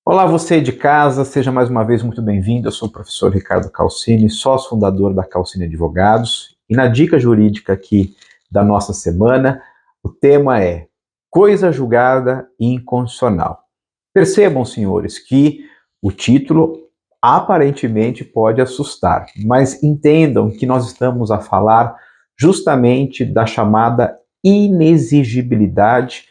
Olá, você de casa, seja mais uma vez muito bem-vindo. Eu sou o professor Ricardo Calcini, sócio fundador da Calcini Advogados. E na dica jurídica aqui da nossa semana, o tema é coisa julgada inconstitucional. Percebam, senhores, que o título aparentemente pode assustar, mas entendam que nós estamos a falar justamente da chamada inexigibilidade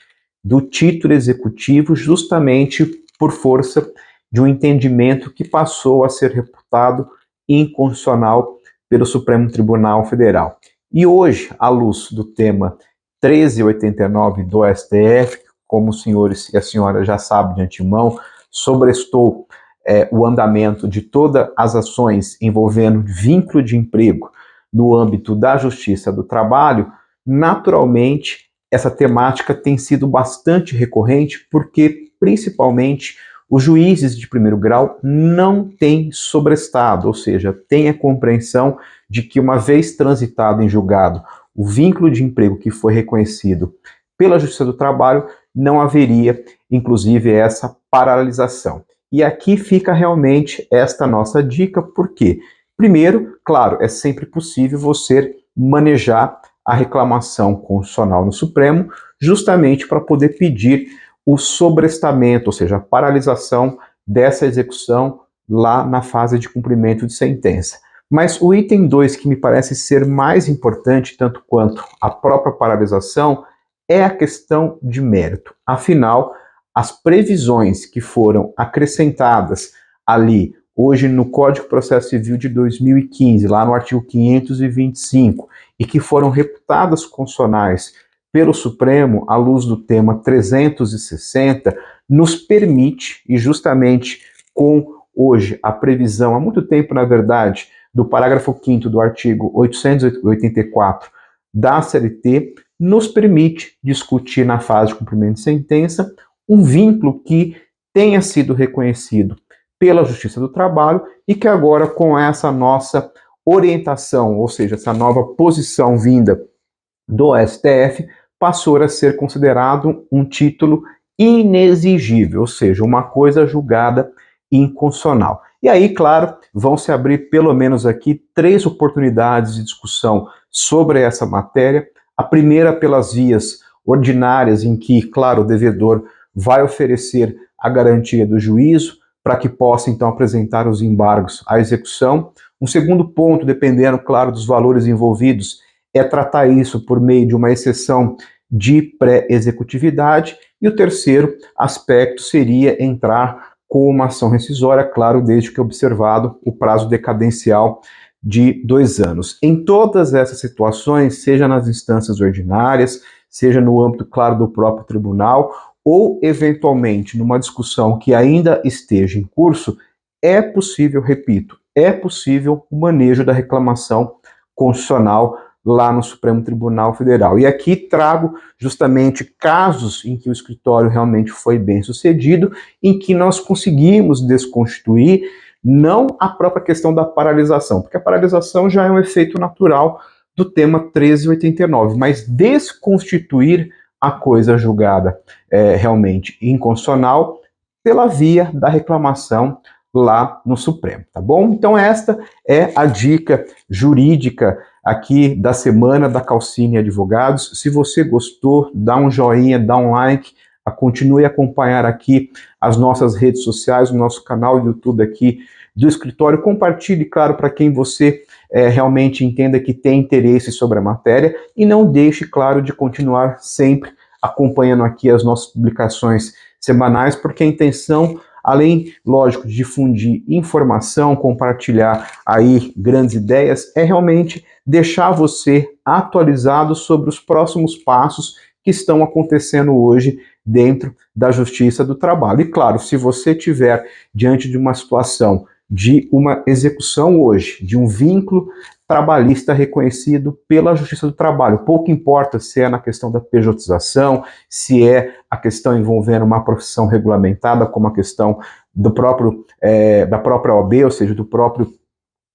do título executivo, justamente por força de um entendimento que passou a ser reputado inconstitucional pelo Supremo Tribunal Federal. E hoje, à luz do tema 1389 do STF, como os senhores e a senhora já sabem de antemão, sobrestou o andamento de todas as ações envolvendo vínculo de emprego no âmbito da Justiça do Trabalho, naturalmente essa temática tem sido bastante recorrente porque, principalmente, os juízes de primeiro grau não têm sobrestado, ou seja, têm a compreensão de que, uma vez transitado em julgado o vínculo de emprego que foi reconhecido pela Justiça do Trabalho, não haveria, inclusive, essa paralisação. E aqui fica realmente esta nossa dica, porque, primeiro, claro, é sempre possível você manejar a reclamação constitucional no Supremo, justamente para poder pedir o sobrestamento, ou seja, a paralisação dessa execução lá na fase de cumprimento de sentença. Mas o item 2, que me parece ser mais importante, tanto quanto a própria paralisação, é a questão de mérito. Afinal, as previsões que foram acrescentadas ali, hoje no Código de Processo Civil de 2015, lá no artigo 525, e que foram reputadas constitucionais pelo Supremo, à luz do tema 360, nos permite, e justamente com hoje a previsão, há muito tempo na verdade, do parágrafo 5º do artigo 884 da CLT, nos permite discutir na fase de cumprimento de sentença um vínculo que tenha sido reconhecido pela Justiça do Trabalho e que agora, com essa nossa orientação, ou seja, essa nova posição vinda do STF, passou a ser considerado um título inexigível, ou seja, uma coisa julgada inconstitucional. E aí, claro, vão se abrir pelo menos aqui 3 oportunidades de discussão sobre essa matéria. A primeira pelas vias ordinárias, em que, claro, o devedor vai oferecer a garantia do juízo para que possa, então, apresentar os embargos à execução. Um segundo ponto, dependendo, claro, dos valores envolvidos, é tratar isso por meio de uma exceção de pré-executividade. E o terceiro aspecto seria entrar com uma ação rescisória, claro, desde que observado o prazo decadencial de 2 anos. Em todas essas situações, seja nas instâncias ordinárias, seja no âmbito, claro, do próprio tribunal, ou eventualmente numa discussão que ainda esteja em curso, é possível, repito, é possível o manejo da reclamação constitucional lá no Supremo Tribunal Federal. E aqui trago justamente casos em que o escritório realmente foi bem sucedido, em que nós conseguimos desconstituir não a própria questão da paralisação, porque a paralisação já é um efeito natural do tema 1389, mas desconstituir a coisa julgada realmente inconstitucional pela via da reclamação lá no Supremo, tá bom? Então esta é a dica jurídica aqui da semana da Calcini Advogados. Se você gostou, dá um joinha, dá um like, continue a acompanhar aqui as nossas redes sociais, o nosso canal YouTube aqui do escritório. Compartilhe, claro, para quem você realmente entenda que tem interesse sobre a matéria, e não deixe, claro, de continuar sempre acompanhando aqui as nossas publicações semanais, porque a intenção, além, lógico, de difundir informação, compartilhar aí grandes ideias, é realmente deixar você atualizado sobre os próximos passos que estão acontecendo hoje dentro da Justiça do Trabalho. E claro, se você tiver diante de uma situação de uma execução hoje, de um vínculo trabalhista reconhecido pela Justiça do Trabalho, pouco importa se é na questão da pejotização, se é a questão envolvendo uma profissão regulamentada, como a questão do próprio, da própria OAB, ou seja, do próprio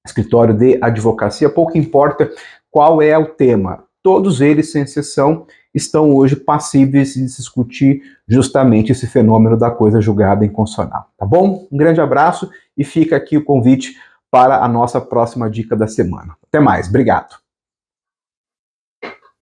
escritório de advocacia, pouco importa qual é o tema. todos eles, sem exceção, estão hoje passíveis de discutir justamente esse fenômeno da coisa julgada inconstitucional. Tá bom? Um grande abraço e fica aqui o convite para a nossa próxima dica da semana. Até mais, obrigado.